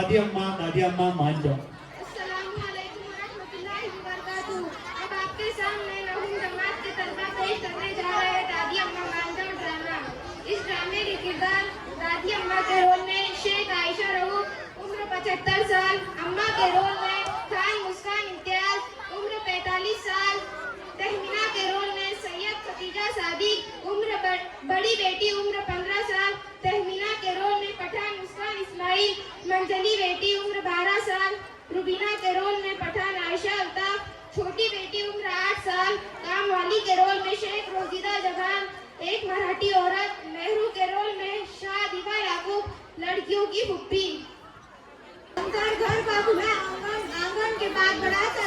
दादी अम्मा मान जाओ। अस्सलामुअलैकुम वरहमतुल्लाहि वबरकातुहू। अब आपके सामने नौवीं जमात के तलबा पेश करने जा रहे हैं दादी अम्मा मान जाओ ड्रामा। इस ड्रामे के किरदार दादी अम्मा के रोल में शेख आयशा रऊफ उम्र 75 साल, अम्मा के रोल में खान मुस्कान इम्तियाज उम्र 45 साल, तहमीना के रोल में सैयद खतीजा सादिक उम्र बड़ी बेटी उम्र 15 साल, तहमीना के रोल में पठान मुस्कान इस्माइल मंजली बेटी उम्र 12 साल, रुबीना के रोल में पठान आयशा अल्ताफ छोटी बेटी उम्र 8 साल, काम वाली के रोल में शेख रोजीदा जबान एक मराठी औरत, नेहरू के रोल में शाह दिवा याकूब लड़कियों की फुप्पी। घर का खुला आंगन के बाद बड़ा सा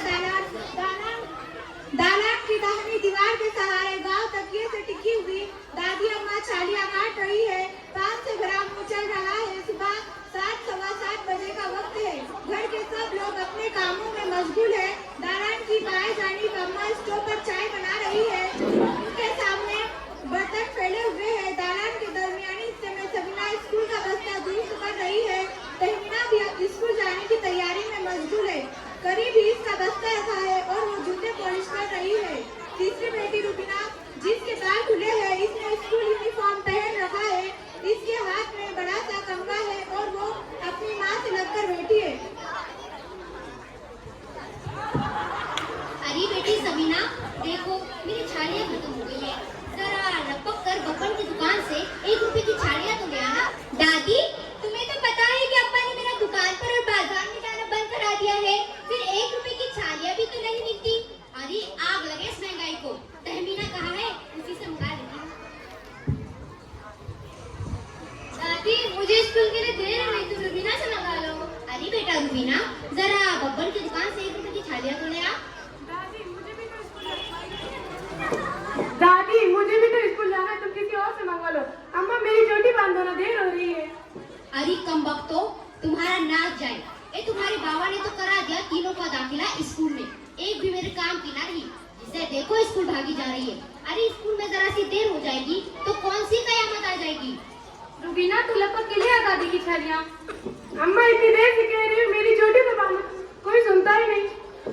दालान की दाहिनी दीवार के सहारे गांव तकिए से टिकी हुई दादी अम्मा छालियां काट रही है। 500 ग्राम चल रहा है। सुबह 7 सवा 7 बजे का वक्त है। घर के सब लोग अपने कामों में मशगूल है। दालान की बाएं जानिब अम्मा स्टोव पर चाय बना रही है। उनके सामने बर्तन फैले हुए हैं। दालान के दरमियानी हिस्से में सबीना स्कूल का बस्ता दुरुस्त कर रही है। तहमीना भी स्कूल जाने की तैयारी में मशगूल है। करीब ही इसका बस्ता रखा है और वो जूते पॉलिश कर रही है। तीसरी बेटी रुबीना जिसके बाल खुले हैं, इसने स्कूल यूनिफॉर्म पहन रखा है। इसके हाथ में बड़ा सा कंगा है और वो अपनी माँ से लगकर बैठी है। अरे बेटी सबीना, देखो मेरी छालियाँ खत्म हो गई है। जरा लपक कर बब्बन की दुकान से 1 रुपए की छालियाँ तो ले आना। दादी, तुम्हें तो पता है कि अब्बा ने मेरा दुकान पर और बाजार में जाना बंद करा दिया है। फिर 1 रुपए की छालियाँ भी तो नहीं मिलती। अरे आग लगे इस महंगाई को। तहमीना कहाँ है? उसी से मंगा लेती हूँ। दादी, मुझे स्कूल के लिए देर हो रही, तुम रुबीना से मंगा लो। अरे बेटा रुबीना, जरा बब्बन की दुकान से 1 रुपए की छालियाँ तो ले आ। दादी, मुझे भी तो स्कूल जाना है, तुम किसी और से मंगा लो। अम्मा मेरी चोटी बांध दो ना, देर हो रही है। अरे कमबख्तो, तुम्हारा नाक जाए। ए तुम्हारे बाबा ने तो करा दिया तीनों का दाखिला स्कूल में। एक भी मेरे काम की ना रही। जिसे देखो स्कूल भागी जा रही है। अरे स्कूल में जरा सी देर हो जाएगी तो कौन सी कयामत आ जाएगी। रुबीना, तू लपक के ले आ दादी की छालियाँ। अम्मा इतनी देर से कह रही हूँ मेरी चोटी तो बांधो, कोई सुनता ही नहीं।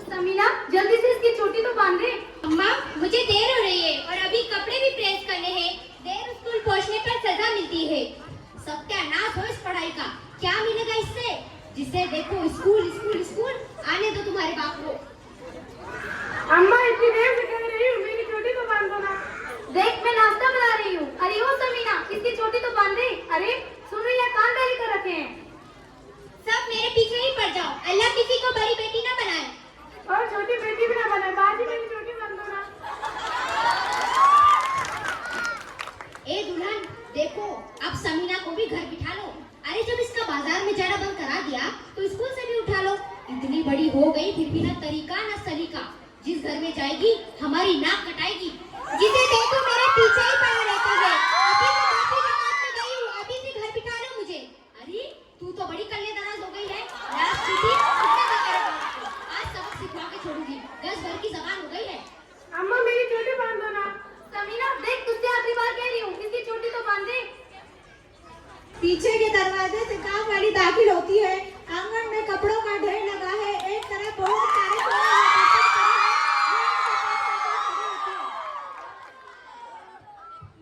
समीना, जल्दी से इसकी चोटी तो बांध दे। अम्मा, मुझे देर हो रही है और अभी कपड़े भी प्रेस करने हैं। देर स्कूल पहुँचने पर सजा मिलती है। सत्यानाश हो इस पढ़ाई का। क्या मिलेगा इससे? जिसे देखो स्कूल स्कूल स्कूल। आने दो तुम्हारे बाप को। अम्मा इतनी देर से कह रही हूँ मेरी चोटी तो बांध दो ना। देख, मैं नाश्ता बना रही हूँ। अरे ओ समीना, इसकी चोटी तो बांध दे। अरे सुन रही है, कान डाली कर रखे हैं। सब मेरे पीछे ही पड़ जाओ। अल्लाह किसी को बड़ी बेटी ना बनाए और छोटी बेटी भी ना बनाए। बाजी मेरी चोटी बांध दो ना। ए दुल्हन, देखो अब समीना को भी घर बिठा लो। अरे जब इसका बाजार में जाना बंद करा दिया तो स्कूल से भी उठा लो। इतनी बड़ी हो गई फिर भी ना तरीका ना सलीका। जिस घर में जाएगी हमारी नाक कटाएगी। जिसे देखो मेरे पीछे ही पड़ा रहता है। अभी तो दूसरी जमात में गई हूँ, अभी से घर बिठा लो मुझे। अरे तू तो बड़ी कल्लेदराज हो गई है। लास्ट सीधी आज सबक सिखवा के छोड़ूंगी। 10 भर की जबान हो गई है। अम्मा मेरी चोटी बांध दो ना। समीना, देख तुझसे आखिरी बार कह रही हूँ, इसकी चोटी तो बांध दे। पीछे के दरवाजे से काम वाली दाखिल होती है। आंगन में कपड़ों का ढेर लगा है। एक तरफ बहुत सारे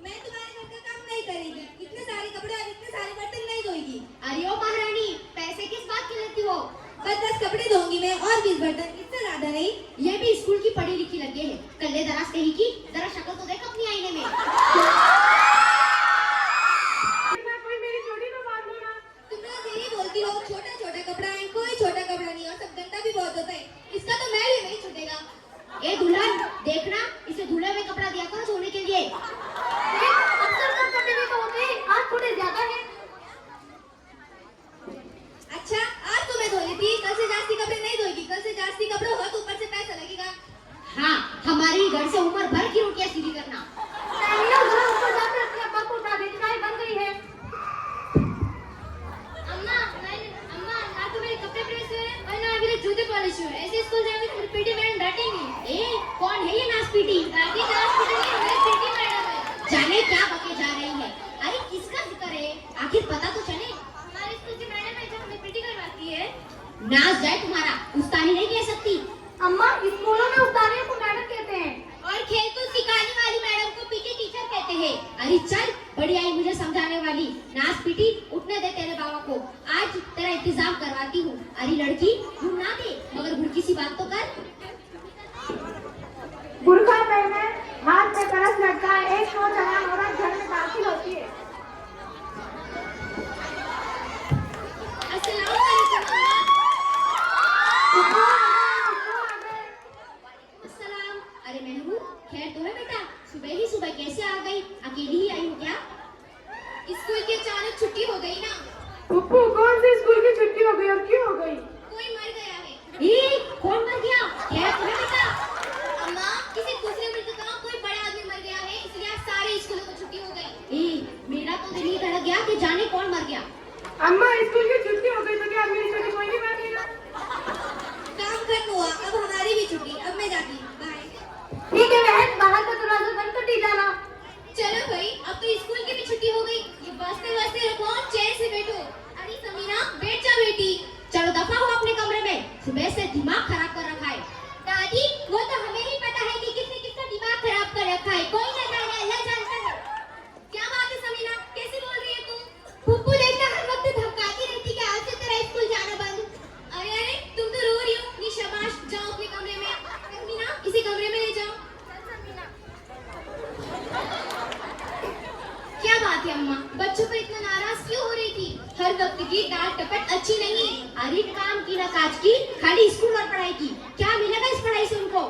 मैं तुम्हारे घर का काम नहीं करेगी। इतने सारे कपड़े और इतने सारे बर्तन नहीं धोएगी। अरे ओ महारानी, पैसे किस बात के लेती हो? बस 10 कपड़े धोऊंगी मैं और 20 बर्तन, इससे ज्यादा नहीं। ये भी स्कूल की पढ़ी लिखी लगे है। कल्ले दराज कही की। जरा शक्ल तो देख अपनी आईने में। कोई मेरी चोटी तो बांध दो ना। तुम लोग यही बोलती हो छोटा छोटा कपड़ा है, कोई छोटा कपड़ा नहीं और सब गंदा भी बहुत होता है। इसका तो मैं भी नहीं छूटेगा। ए दुल्हन, देखना इसे धुले में कपड़ा दिया करो धोने के लिए। अक्सर सब कपड़े में तो होते हैं, आज थोड़े ज्यादा है। अच्छा, आज तो मैं धो लेती। कल से जास्ती कपड़े नहीं धोएगी। कल से जास्ती कपड़े हो तो ऊपर से पैसा लगेगा। हाँ, हमारी घर से उम्र भर की रोटियां सीधी करना। ऊपर जाकर अपने अब्बा को उठा दे, चाय बन गई है। अम्मा, ना तो मेरे कपड़े प्रेस हुए हैं और ना मेरे जूते पॉलिश हुए। ऐसे स्कूल जाएंगे तो पीटी मैडम डांटेंगी। ए, कौन है ये नास पीटी? दादी नास पीटी नहीं, मेरी पीटी मैडम है। जाने क्या बके जा रही है। अरे किसका जिक्र है? आखिर पता तो चले। हमारे स्कूल की मैडम है जो हमें पीटी करवाती है। नाच जाए तुम्हारा, उस्तानी नहीं कह सकती। अम्मा स्कूलों में उस्तानियों को मैडम कहते हैं और खेल को सिखाने वाली मैडम को पीटी टीचर कहते हैं। अरे चल, बड़ी आई मुझे समझाने वाली। नाच पीटी, उठने दे तेरे बाबा को, आज तेरा इंतजाम करवाती हूँ। अरे लड़की, घूम ना दे, मगर भूखी सी बात तो कर। बुर्का पहने, हाथ में कलश लटकाए एक नौजवान औरत घर में दाखिल होती है। अस्सलाम। अरे मेहरू, खैर तो है बेटा? सुबह ही सुबह कैसे आ गई? अकेली ही आई हो क्या? स्कूल की अचानक छुट्टी हो गई ना। पप्पू, कौन सी स्कूल की छुट्टी हो गई और क्यों हो गई? कोई मर गया है। कौन मर गया? खैर तो है बेटा? अम्मा, किसी दूसरे मुल्क का कोई बड़ा आदमी मर गया है, इसलिए आज सारे स्कूलों को छुट्टी हो गई। मेरा तो दिल ही धड़क गया कि जाने कौन मर गया। अम्मा, स्कूल की छुट्टी हो गई तो क्या मेरी छुट्टी कोई नहीं मानेगा? काम खत्म हुआ, अब हमारी भी छुट्टी। अब मैं जाती हूँ, बाय। ठीक है बहन, बाहर का दरवाजा बंद कर दी जाना। चलो भाई, अब तो स्कूल की भी छुट्टी हो गई। ये बसते बसते रखो, चैन से बैठो। अरे समीना, बैठ जा बेटी। चलो दफा हो अपने कमरे में, सुबह से दिमाग खराब कर रखा है। दादी, वो तो हमें ही पता है कि किसने किसका दिमाग खराब कर रखा है। कोई न जाने, अल्लाह जानता है। क्या बात है समीना, कैसे बोल रही है तुम? फुप्पू देखता हर वक्त धमकाती रहती कि आज से तेरा स्कूल जाना बंद। अरे अरे, तुम तो रो रही हो। ये शाबाश, जाओ अपने कमरे में। समीना, इसी कमरे में ले जाओ। क्या बात है अम्मा, बच्चों पर इतना नाराज क्यों हो रही थी? हर वक्त की डांट टपट अच्छी नहीं। अरे काम की ना काज की, खाली स्कूल और पढ़ाई की। क्या मिलेगा इस पढ़ाई से उनको?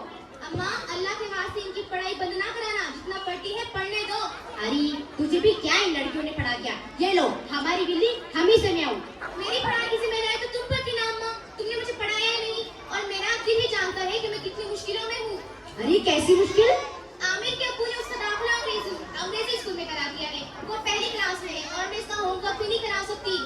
अम्मा, अल्लाह के वास्ते इनकी पढ़ाई बंद ना कराना। जितना पढ़ती है पढ़ने दो। अरे तुझे भी क्या इन लड़कियों ने पढ़ा दिया? ये लो हमारी बिल्ली, हम ही से में आऊं। मेरी पढ़ाई की जिम्मेदारी तो तुम पर थी ना अम्मा। तुमने मुझे पढ़ाया ही नहीं, और मेरा दिल ही जानता है कि मैं कितनी मुश्किलों में हूँ। अरे कैसी मुश्किल? आमिर के अब्बू ने उसका दाखिला अंग्रेजी स्कूल में करा दिया है। वो पहली क्लास में है और मैं इसका होमवर्क भी नहीं करा सकती।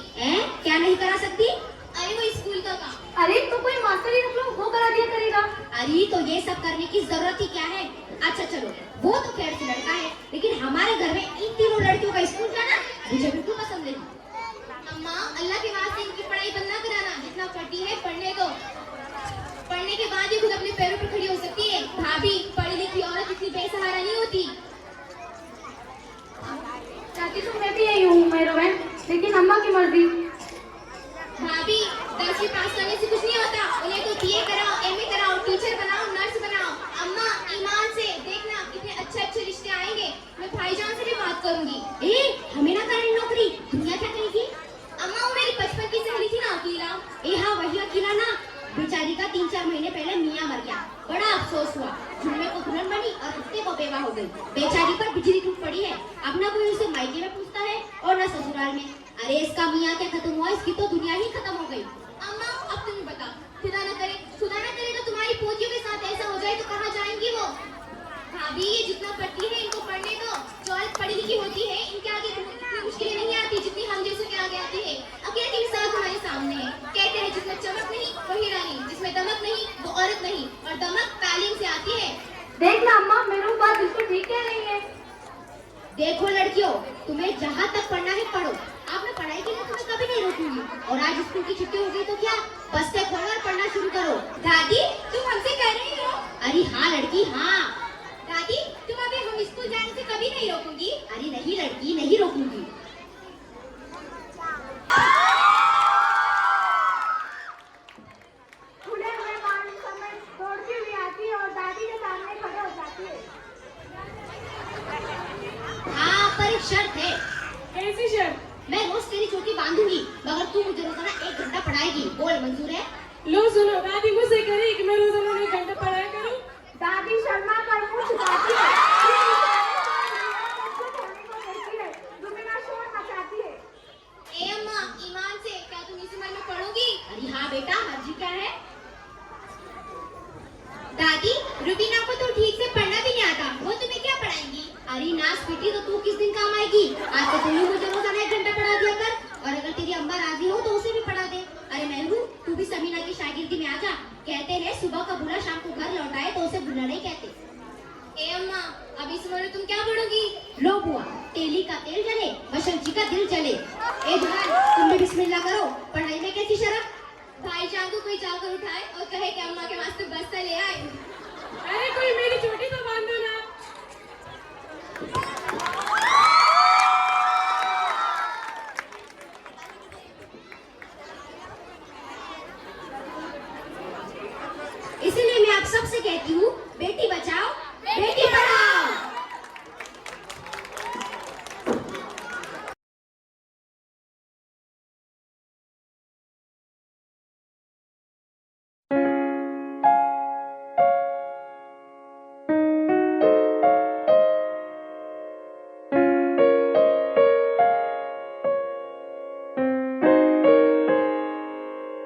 क्या नहीं करा सकती? अरे वो स्कूल का काम। अरे तो कोई मास्टर ही रख लो, वो करा दिया करेगा। अरे तो ये सब करने की जरूरत ही क्या है? अच्छा चलो, वो तो खैर से लड़का है, लेकिन हमारे घर में इन तीनों लड़कियों का स्कूल जाना मुझे बिल्कुल पसंद नहीं। अम्मा, अल्लाह के वास्ते इनकी पढ़ाई बंद ना कराना। जितना पढ़ती है पढ़ने दो। पढ़ने के बाद ही खुद अपने पैरों पर खड़ी हो सकती है। भाभी, पढ़ी लिखी औरत इतनी बेसहारा नहीं होती। चाहती तो मैं भी यही हूँ मेरे बहन, लेकिन अम्मा की मर्जी। भाभी, 10वीं पास करने से कुछ नहीं होता। उन्हें तो बीए कराओ, एमए कराओ, टीचर बनाओ, नर्स बनाओ। अम्मा, ईमान से देखना कितने अच्छे अच्छे रिश्ते आएंगे। मैं भाईजान से भी बात करूंगी। हमें ना करें नौकरी, दुनिया क्या करेगी? अम्मा, वो मेरी बचपन की सहेली थी ना, अकीला। हाँ वही अकेला ना, बेचारी का 3-4 महीने पहले मियाँ मर गया। बड़ा अफसोस हुआ। जुम्मे को दुल्हन बनी और हफ्ते को बेवा हो गई। बेचारी पर बिजली टूट पड़ी है। अब ना कोई उसे मायके में पूछता है और ना ससुराल में। अरे इसका मियाँ क्या खत्म हुआ, इसकी तो दुनिया ही खत्म हो गई। अम्मा, अब तुम बता, खुदा न करे तो तुम्हारी पोतियों के साथ ऐसा हो जाए तो कहाँ जाएंगी वो? भाभी, ये जितना पढ़ती है इनको पढ़ने दो। जो औरत पढ़ी लिखी होती है, इनके आगे इतनी मुश्किलें नहीं आती जितनी हम जैसों के आगे आती है। अकेले की मिसाल हमारे सामने है। कहते हैं जिसमें चमक नहीं वही रानी, जिसमें दमक नहीं वो औरत नहीं। और दमक तालीम से आती है। देखना अम्मा, मेरी बात बिल्कुल ठीक कह रही है। देखो लड़कियों, तुम्हें जहाँ तक पढ़ना है पढ़ो। आपने पढ़ाई के लिए तुम्हें कभी नहीं रोकूंगी। और आज स्कूल की छुट्टी हो गई तो क्या, बस्ते खोलो और पढ़ना शुरू करो। दादी, तुम हमसे कह रही हो? अरे हाँ लड़की, हाँ। दादी, तुम अभी हम स्कूल जाने से कभी नहीं रोकूंगी? अरे नहीं लड़की, नहीं रोकूंगी। खुले हुए पानी समय दौड़ती हुई आती है और दादी के सामने खड़े हो जाती है। हाँ पर एक शर्त है। कैसी शर्त? मैं रोज तेरी चोटी बांधूंगी, मगर तू मुझे रोजाना 1 घंटा पढ़ाएगी। बोल मंजूर है? लो सुनो, दादी मुझसे करी कि मैं रोजाना 1 घंटा पढ़ाया करूं। दादी शर्मा कर मुंह छुपाती है। ए अम्मा, ईमान से, क्या तुम इस उम्र में पढ़ोगी? अरे हाँ बेटा, मर्जी क्या है? दादी, रुबीना को तो ठीक से पढ़ना भी नहीं आता, वो तुम्हें क्या पढ़ाएंगी? अरे नाच पीटी तो तू किस दिन काम आएगी? आज तो तू ही मुझे रोजाना 1 घंटा पढ़ा दिया कर। और अगर तेरी अम्मा राजी हो तो उसे भी पढ़ा दे। अरे महबूब, तू भी समीना की शागिर्दी में आ जा। कहते हैं सुबह का बुला शाम को घर लौटाए तो उसे बुला नहीं कहते। ए अम्मा, अब इस उम्र में तुम क्या पढ़ोगी? लो बुआ, तेली का तेल जले, मशलची का दिल जले। ए दुल्हन, तुम भी बिस्मिल्लाह करो। पढ़ाई में कैसी शर्म? भाईजान को कोई जाकर उठाए और कहे कि अम्मा के वास्ते बस्ता ले आए। अरे कोई मेरी चोटी तो बांध दो ना। इसीलिए मैं आप सबसे कहती हूँ, बेटी बचाओ बेटी पढ़ाओ।